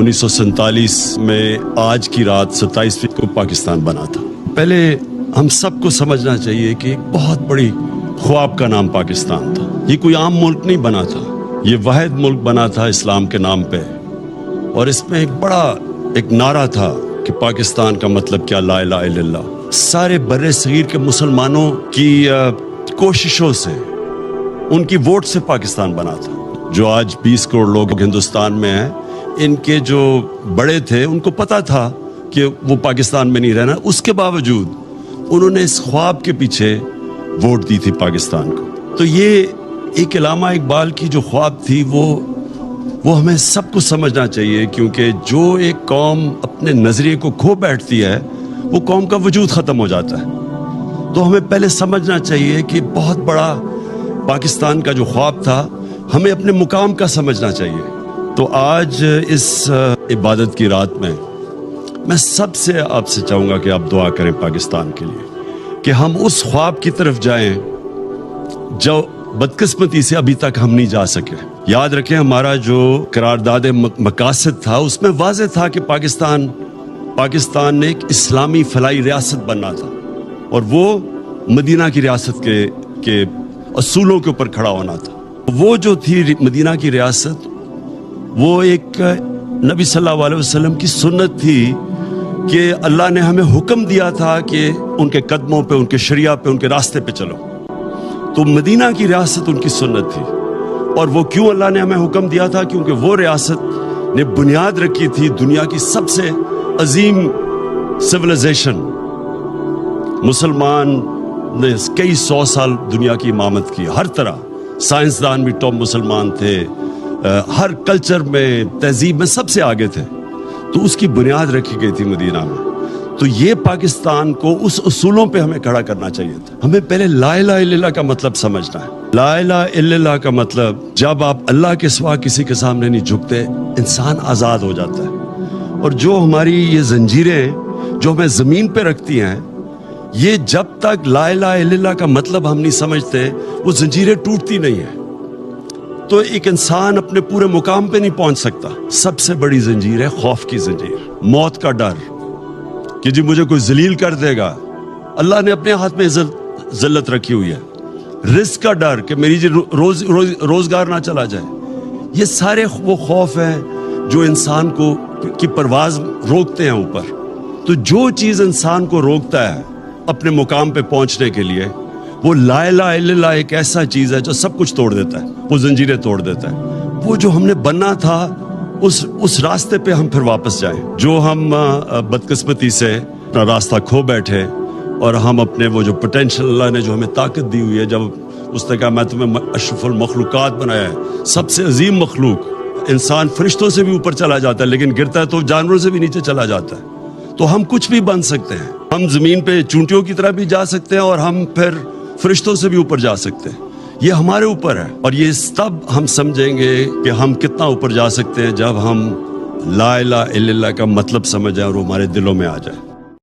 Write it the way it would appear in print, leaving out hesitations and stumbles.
1947 میں آج کی رات 27 کو پاکستان بنا تھا۔ پہلے ہم سب کو سمجھنا چاہیے کہ ایک بہت بڑی خواب کا نام پاکستان تھا۔ یہ کوئی عام ملک نہیں بنا تھا، یہ واحد ملک بنا تھا اسلام کے نام پہ، اور اس میں ایک بڑا نعرہ تھا کہ پاکستان کا مطلب کیا، لا الہ الا اللہ۔ سارے بر صغیر کے مسلمانوں کی کوششوں سے، ان کی ووٹ سے پاکستان بنا تھا۔ جو آج 20 کروڑ لوگ ہندوستان میں ہیں، ان کے جو بڑے تھے ان کو پتا تھا کہ وہ پاکستان میں نہیں رہنا، اس کے باوجود انہوں نے اس خواب کے پیچھے ووٹ دی تھی پاکستان کو۔ تو یہ ایک علامہ اقبال کی جو خواب تھی وہ ہمیں سب کو سمجھنا چاہیے، کیونکہ جو ایک قوم اپنے نظریے کو کھو بیٹھتی ہے وہ قوم کا وجود ختم ہو جاتا ہے۔ تو ہمیں پہلے سمجھنا چاہیے کہ بہت بڑا پاکستان کا جو خواب تھا، ہمیں اپنے مقام کا سمجھنا چاہیے۔ تو آج اس عبادت کی رات میں سب سے آپ سے چاہوں گا کہ آپ دعا کریں پاکستان کے لیے، کہ ہم اس خواب کی طرف جائیں جو بدقسمتی سے ابھی تک ہم نہیں جا سکے۔ یاد رکھیں، ہمارا جو قرارداد مقاصد تھا اس میں واضح تھا کہ پاکستان نے ایک اسلامی فلاحی ریاست بننا تھا، اور وہ مدینہ کی ریاست کے اصولوں کے اوپر کھڑا ہونا تھا۔ وہ جو تھی مدینہ کی ریاست، وہ ایک نبی صلی اللہ علیہ وسلم کی سنت تھی کہ اللہ نے ہمیں حکم دیا تھا کہ ان کے قدموں پہ، ان کے شریعہ پہ، ان کے راستے پہ چلو۔ تو مدینہ کی ریاست ان کی سنت تھی، اور وہ کیوں اللہ نے ہمیں حکم دیا تھا؟ کیونکہ وہ ریاست نے بنیاد رکھی تھی دنیا کی سب سے عظیم سویلائزیشن۔ مسلمان نے کئی 100 سال دنیا کی امامت کی، ہر طرح سائنسدان بھی ٹاپ مسلمان تھے، ہر کلچر میں، تہذیب میں سب سے آگے تھے۔ تو اس کی بنیاد رکھی گئی تھی مدینہ میں۔ تو یہ پاکستان کو اس اصولوں پہ ہمیں کھڑا کرنا چاہیے تھا۔ ہمیں پہلے لا الہ الا اللہ کا مطلب سمجھنا ہے۔ لا الہ الا اللہ کا مطلب، جب آپ اللہ کے سوا کسی کے سامنے نہیں جھکتے، انسان آزاد ہو جاتا ہے۔ اور جو ہماری یہ زنجیریں جو ہمیں زمین پہ رکھتی ہیں، یہ جب تک لا الہ الا اللہ کا مطلب ہم نہیں سمجھتے، وہ زنجیریں ٹوٹتی نہیں ہیں۔ تو ایک انسان اپنے پورے مقام پہ نہیں پہنچ سکتا۔ سب سے بڑی زنجیر ہے خوف کی زنجیر، موت کا ڈر کہ جی مجھے کوئی ذلیل کر دے گا۔ اللہ نے اپنے ہاتھ میں ذلت رکھی ہوئی ہے۔ رزق کا ڈر کہ میری روزگار نہ چلا جائے۔ یہ سارے وہ خوف ہیں جو انسان کی پرواز روکتے ہیں اوپر۔ تو جو چیز انسان کو روکتا ہے اپنے مقام پہ پہنچنے کے لیے، وہ لا الہ الا اللہ ایک ایسا چیز ہے جو سب کچھ توڑ دیتا ہے، وہ زنجیریں توڑ دیتا ہے۔ وہ جو ہم نے بننا تھا، اس راستے پہ ہم پھر واپس جائیں۔ جو ہم بدقسمتی سے اپنا راستہ کھو بیٹھے، اور ہم اپنے وہ جو پوٹینشل اللہ نے جو ہمیں طاقت دی ہوئی ہے، جب اس نے کہا میں تمہیں اشرف المخلوقات بنایا ہے، سب سے عظیم مخلوق، انسان فرشتوں سے بھی اوپر چلا جاتا ہے لیکن گرتا ہے تو جانوروں سے بھی نیچے چلا جاتا ہے۔ تو ہم کچھ بھی بن سکتے ہیں، ہم زمین پہ چونٹیوں کی طرح بھی جا سکتے ہیں، اور ہم پھر فرشتوں سے بھی اوپر جا سکتے ہیں۔ یہ ہمارے اوپر ہے، اور یہ تب ہم سمجھیں گے کہ ہم کتنا اوپر جا سکتے ہیں جب ہم لا الہ الا اللہ کا مطلب سمجھ جائیں اور وہ ہمارے دلوں میں آ جائے۔